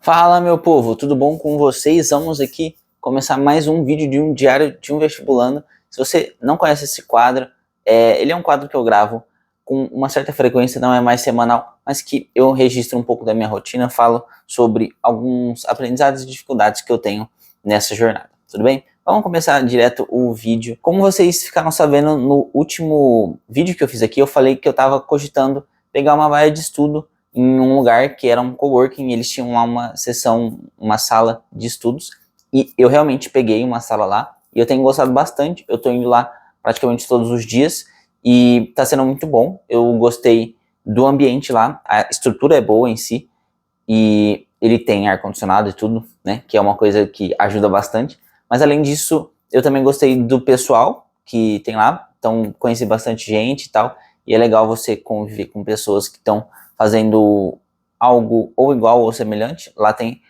Fala, meu povo, tudo bom com vocês? Vamos aqui começar mais um vídeo de um diário de um vestibulando. Se você não conhece esse quadro, ele é um quadro que eu gravo com uma certa frequência, não é mais semanal, mas que eu registro um pouco da minha rotina, falo sobre alguns aprendizados e dificuldades que eu tenho nessa jornada, tudo bem? Vamos começar direto o vídeo. Como vocês ficaram sabendo no último vídeo que eu fiz aqui, eu falei que eu estava cogitando pegar uma vaga de estudo em um lugar que era um coworking, eles tinham lá uma sessão, uma sala de estudos, e eu realmente peguei uma sala lá, e eu tenho gostado bastante, eu tô indo lá praticamente todos os dias, e tá sendo muito bom, eu gostei do ambiente lá, a estrutura é boa em si, e ele tem ar-condicionado e tudo, né, que é uma coisa que ajuda bastante, mas além disso, eu também gostei do pessoal que tem lá, então conheci bastante gente e tal, e é legal você conviver com pessoas que estão fazendo algo ou igual ou semelhante. Lá tem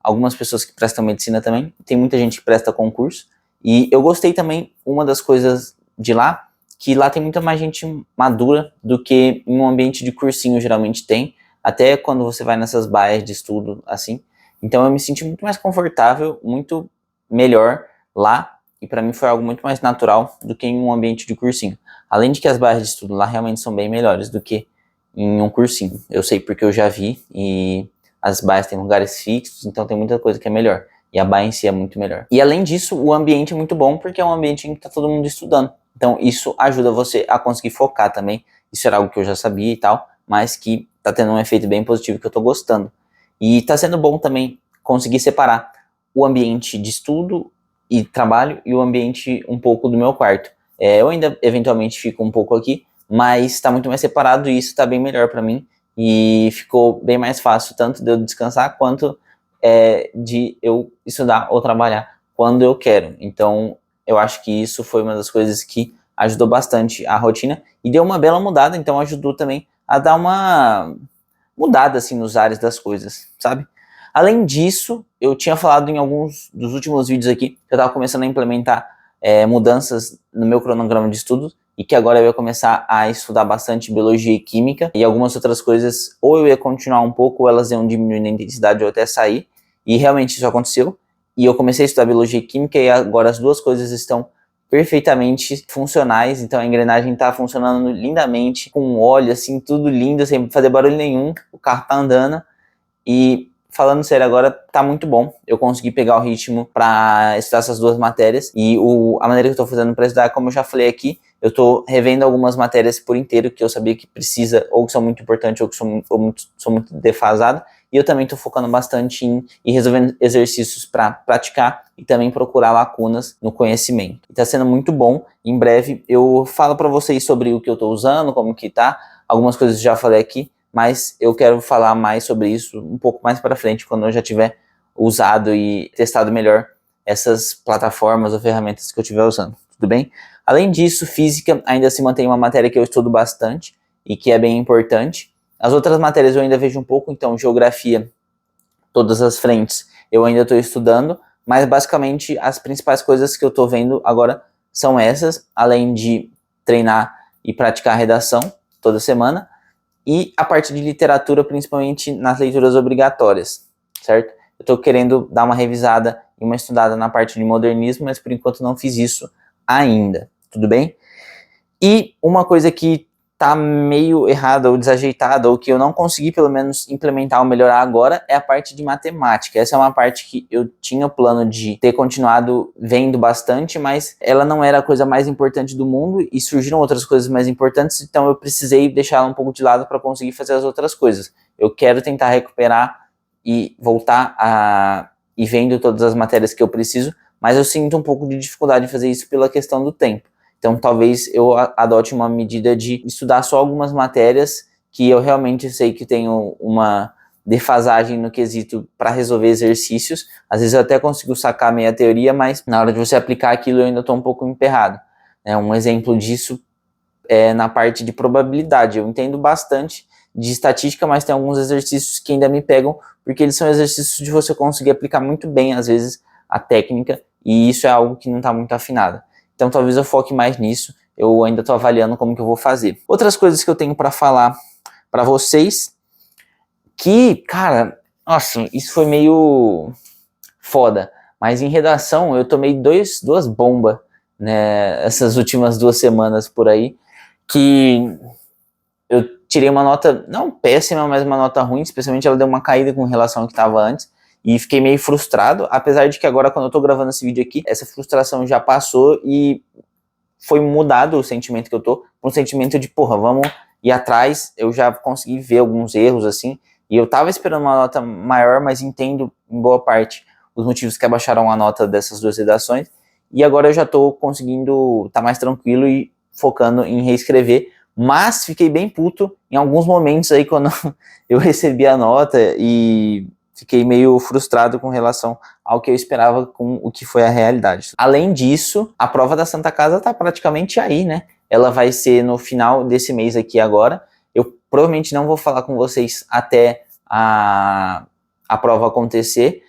algumas pessoas que prestam medicina também, tem muita gente que presta concurso, e eu gostei também, uma das coisas de lá, que lá tem muita mais gente madura do que em um ambiente de cursinho geralmente tem, até quando você vai nessas baias de estudo, assim. Então eu me senti muito mais confortável, muito melhor lá, e para mim foi algo muito mais natural do que em um ambiente de cursinho. Além de que as baias de estudo lá realmente são bem melhores do que em um cursinho. Eu sei porque eu já vi, e as baias têm lugares fixos, então tem muita coisa que é melhor. E a baia em si é muito melhor. E além disso, o ambiente é muito bom, porque é um ambiente em que tá todo mundo estudando. Então isso ajuda você a conseguir focar também. Isso era algo que eu já sabia e tal, mas que tá tendo um efeito bem positivo que eu tô gostando. E tá sendo bom também conseguir separar o ambiente de estudo e trabalho e o ambiente um pouco do meu quarto. Eu ainda eventualmente fico um pouco aqui, mas tá muito mais separado e isso tá bem melhor para mim. E ficou bem mais fácil tanto de eu descansar quanto de eu estudar ou trabalhar quando eu quero. Então eu acho que isso foi uma das coisas que ajudou bastante a rotina e deu uma bela mudada, então ajudou também a dar uma mudada assim nos ares das coisas, sabe? Além disso, eu tinha falado em alguns dos últimos vídeos aqui que eu estava começando a implementar mudanças no meu cronograma de estudos e que agora eu ia começar a estudar bastante biologia e química e algumas outras coisas, ou eu ia continuar um pouco, ou elas iam diminuir na intensidade ou até sair, e realmente isso aconteceu, e eu comecei a estudar biologia e química e agora as duas coisas estão perfeitamente funcionais, então a engrenagem tá funcionando lindamente, com óleo, assim, tudo lindo, sem fazer barulho nenhum, o carro tá andando, e falando sério agora, tá muito bom, eu consegui pegar o ritmo para estudar essas duas matérias, e a maneira que eu tô fazendo para estudar, como eu já falei aqui, eu tô revendo algumas matérias por inteiro que eu sabia que precisa, ou que são muito importantes, ou que são muito defasado, e eu também tô focando bastante em ir resolvendo exercícios para praticar e também procurar lacunas no conhecimento. E tá sendo muito bom. Em breve eu falo para vocês sobre o que eu tô usando, como que tá, algumas coisas eu já falei aqui, mas eu quero falar mais sobre isso um pouco mais para frente, quando eu já tiver usado e testado melhor essas plataformas ou ferramentas que eu estiver usando, tudo bem? Além disso, física ainda se mantém uma matéria que eu estudo bastante e que é bem importante. As outras matérias eu ainda vejo um pouco, então geografia, todas as frentes eu ainda estou estudando, mas basicamente as principais coisas que eu estou vendo agora são essas, além de treinar e praticar redação toda semana, e a parte de literatura, principalmente nas leituras obrigatórias, certo? Eu estou querendo dar uma revisada e uma estudada na parte de modernismo, mas por enquanto não fiz isso ainda, tudo bem? E uma coisa que tá meio errada ou desajeitada, ou que eu não consegui pelo menos implementar ou melhorar agora, é a parte de matemática. Essa é uma parte que eu tinha o plano de ter continuado vendo bastante, mas ela não era a coisa mais importante do mundo e surgiram outras coisas mais importantes, então eu precisei deixar ela um pouco de lado para conseguir fazer as outras coisas. Eu quero tentar recuperar e voltar a ir vendo todas as matérias que eu preciso, mas eu sinto um pouco de dificuldade em fazer isso pela questão do tempo. Então talvez eu adote uma medida de estudar só algumas matérias que eu realmente sei que tenho uma defasagem no quesito para resolver exercícios. Às vezes eu até consigo sacar meia teoria, mas na hora de você aplicar aquilo eu ainda estou um pouco emperrado. Um exemplo disso é na parte de probabilidade. Eu entendo bastante de estatística, mas tem alguns exercícios que ainda me pegam, porque eles são exercícios de você conseguir aplicar muito bem, às vezes, a técnica, e isso é algo que não está muito afinado. Então talvez eu foque mais nisso, eu ainda estou avaliando como que eu vou fazer. Outras coisas que eu tenho para falar para vocês, que, cara, Nossa, isso foi meio foda. Mas em redação eu tomei duas bombas, né, essas últimas 2 semanas por aí, que eu tirei uma nota, não péssima, mas uma nota ruim, especialmente ela deu uma caída com relação ao que estava antes, e fiquei meio frustrado, apesar de que agora quando eu tô gravando esse vídeo aqui, essa frustração já passou e foi mudado o sentimento que eu tô, um sentimento de, porra, vamos ir atrás, eu já consegui ver alguns erros, assim, e eu tava esperando uma nota maior, mas entendo, em boa parte, os motivos que abaixaram a nota dessas 2 redações, e agora eu já tô conseguindo tá mais tranquilo e focando em reescrever, mas fiquei bem puto em alguns momentos aí quando eu recebi a nota e fiquei meio frustrado com relação ao que eu esperava com o que foi a realidade. Além disso, a prova da Santa Casa tá praticamente aí, né? Ela vai ser no final desse mês aqui agora. Eu provavelmente não vou falar com vocês até a prova acontecer.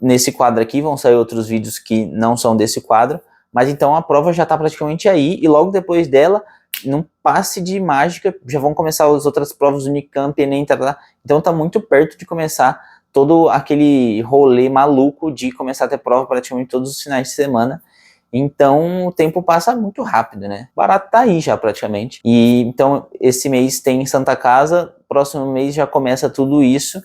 Nesse quadro aqui vão sair outros vídeos que não são desse quadro, mas então a prova já tá praticamente aí e logo depois dela, num passe de mágica, já vão começar as outras provas do Unicamp, Enem, então tá muito perto de começar todo aquele rolê maluco de começar a ter prova praticamente todos os finais de semana. Então o tempo passa muito rápido, né? O barato tá aí já praticamente. E então esse mês tem Santa Casa, próximo mês já começa tudo isso.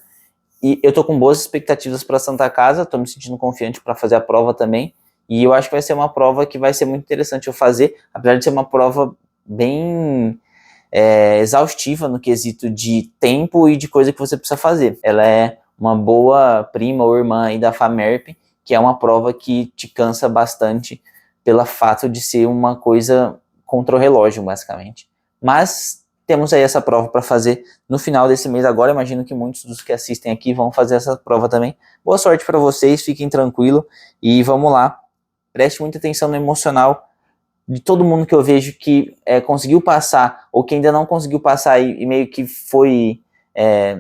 E eu tô com boas expectativas para Santa Casa, tô me sentindo confiante para fazer a prova também. E eu acho que vai ser uma prova que vai ser muito interessante eu fazer, apesar de ser uma prova bem exaustiva no quesito de tempo e de coisa que você precisa fazer. Ela é uma boa prima ou irmã aí da FAMERP, que é uma prova que te cansa bastante pelo fato de ser uma coisa contra o relógio, basicamente. Mas temos aí essa prova para fazer no final desse mês agora. Imagino que muitos dos que assistem aqui vão fazer essa prova também. Boa sorte para vocês, fiquem tranquilos e vamos lá. Preste muita atenção no emocional de todo mundo que eu vejo que conseguiu passar ou que ainda não conseguiu passar e meio que foi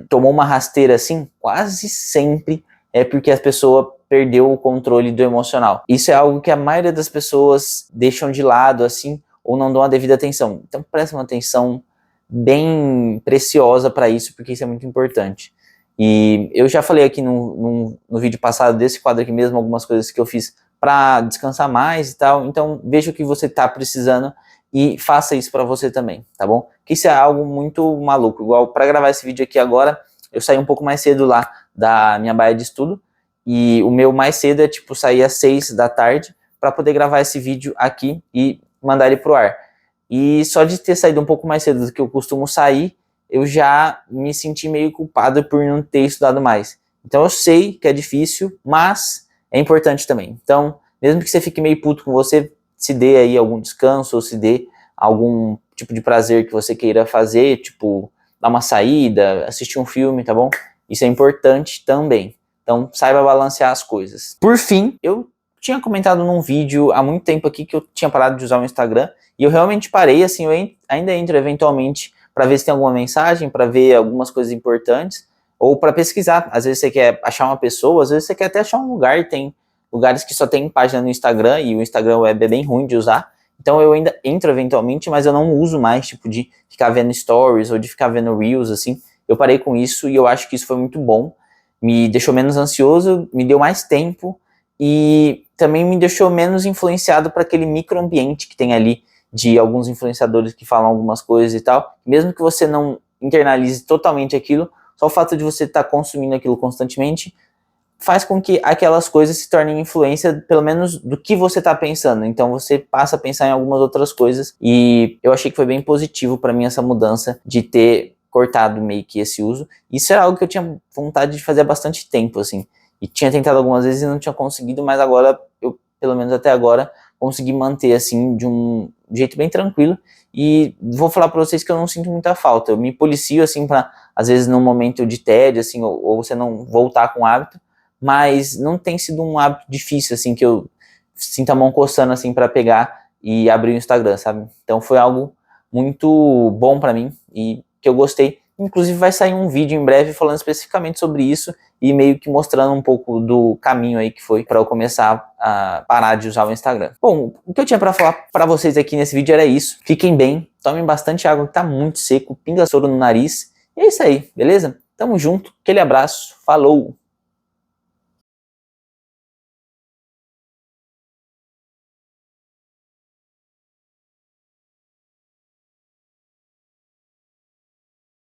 tomou uma rasteira assim, quase sempre é porque a pessoa perdeu o controle do emocional. Isso é algo que a maioria das pessoas deixam de lado assim ou não dão a devida atenção. Então presta uma atenção bem preciosa para isso, porque isso é muito importante. E eu já falei aqui no vídeo passado desse quadro aqui mesmo, algumas coisas que eu fiz para descansar mais e tal. Então veja o que você está precisando e faça isso para você também, tá bom? Que isso é algo muito maluco. Igual para gravar esse vídeo aqui agora, eu saí um pouco mais cedo lá da minha baia de estudo e o meu mais cedo é tipo sair às 6 da tarde para poder gravar esse vídeo aqui e mandar ele pro ar. E só de ter saído um pouco mais cedo do que eu costumo sair, eu já me senti meio culpado por não ter estudado mais. Então eu sei que é difícil, mas é importante também. Então, mesmo que você fique meio puto com você, se dê aí algum descanso, ou se dê algum tipo de prazer que você queira fazer, tipo, dar uma saída, assistir um filme, tá bom? Isso é importante também. Então, saiba balancear as coisas. Por fim, eu tinha comentado num vídeo há muito tempo aqui que eu tinha parado de usar o Instagram, e eu realmente parei, assim, eu ainda entro eventualmente para ver se tem alguma mensagem, para ver algumas coisas importantes, ou para pesquisar. Às vezes você quer achar uma pessoa, às vezes você quer até achar um lugar. Tem lugares que só tem página no Instagram e o Instagram web é bem ruim de usar. Então eu ainda entro eventualmente, mas eu não uso mais, tipo, de ficar vendo stories ou de ficar vendo reels, assim. Eu parei com isso e eu acho que isso foi muito bom. Me deixou menos ansioso, me deu mais tempo e também me deixou menos influenciado para aquele microambiente que tem ali de alguns influenciadores que falam algumas coisas e tal. Mesmo que você não internalize totalmente aquilo, só o fato de você estar consumindo aquilo constantemente faz com que aquelas coisas se tornem influência, pelo menos do que você está pensando. Então você passa a pensar em algumas outras coisas e eu achei que foi bem positivo para mim essa mudança de ter cortado meio que esse uso. Isso era algo que eu tinha vontade de fazer há bastante tempo, assim. E tinha tentado algumas vezes e não tinha conseguido, mas agora, eu, pelo menos até agora, consegui manter, assim, de um jeito bem tranquilo. E vou falar para vocês que eu não sinto muita falta. Eu me policio, assim, para às vezes num momento de tédio, assim, ou você não voltar com o hábito, mas não tem sido um hábito difícil, assim, que eu sinto a mão coçando, assim, para pegar e abrir o Instagram, sabe? Então foi algo muito bom para mim e que eu gostei. Inclusive vai sair um vídeo em breve falando especificamente sobre isso e meio que mostrando um pouco do caminho aí que foi para eu começar a parar de usar o Instagram. Bom, o que eu tinha para falar para vocês aqui nesse vídeo era isso. Fiquem bem, tomem bastante água que tá muito seco, pinga soro no nariz. E é isso aí, beleza? Tamo junto, aquele abraço, falou!